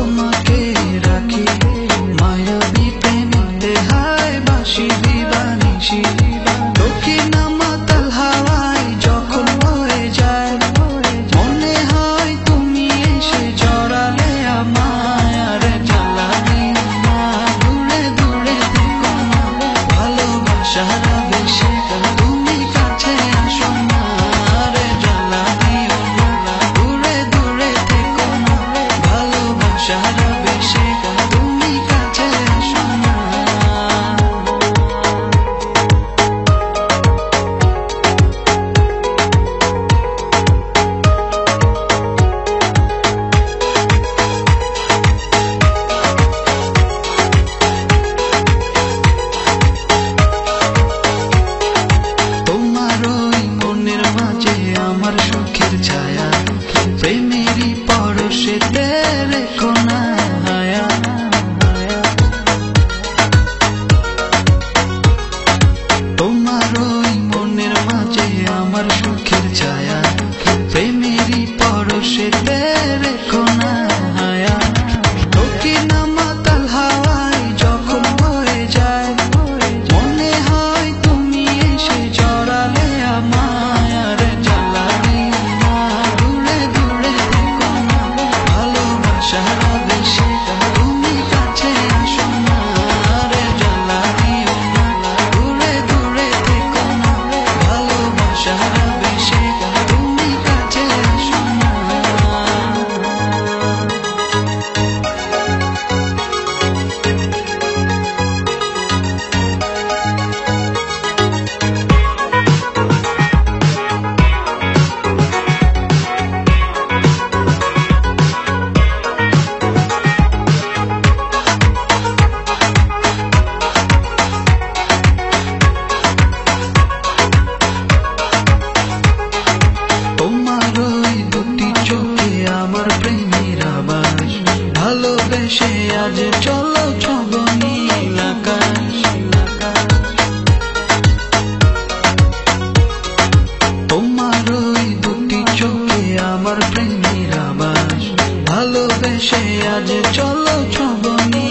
তোমাকে রাখি মায়াবী প্রেমেতে হায় বাসি দিবানিশি দক্ষিণ মাতাল হাওয়ায় যখন বয়ে যায় মনে হয় তুমি এসে জড়ালে আমায় আর জ্বালা দিও না দূরে দূরে থেকো না ভালোবাসার আবেশে তুমি কাছে আসো না আর জ্বালা দিও না দূরে দূরে থেকো না ভালোবাসার আবেশে তুমি কাছে আসো না। তোমার ওই মনের মাঝে আমার সুখের ছায়া প্রেমেরই পরশেতে রেখো না হায়া তোমার ওই মনের মাঝে আমার সুখের ছায়া প্রেমেরই পরশেতে রেখো না হায়া দক্ষিণ মাতাল হাওয়ায় যখন বয়ে যায় মনে হয় তুমি এসে জড়ালে আমায় আর জ্বালা দিও না দূরে দূরে থেকো না ভালোবাসার আবেশে তুমি কাছে আসো না আর জ্বালা দিও না দূরে দূরে থেকো না ভালোবাসার আবেশে তুমি কাছে আসো না। তোমার ওই দুটি চোখে আমার প্রেমের আবাস ভালোবেসে আজ চলো ছব নীল আকাশ তোমার ওই দুটি চোখে আমার প্রেমের আবাস ভালোবেসে আজ চলো ছব নীল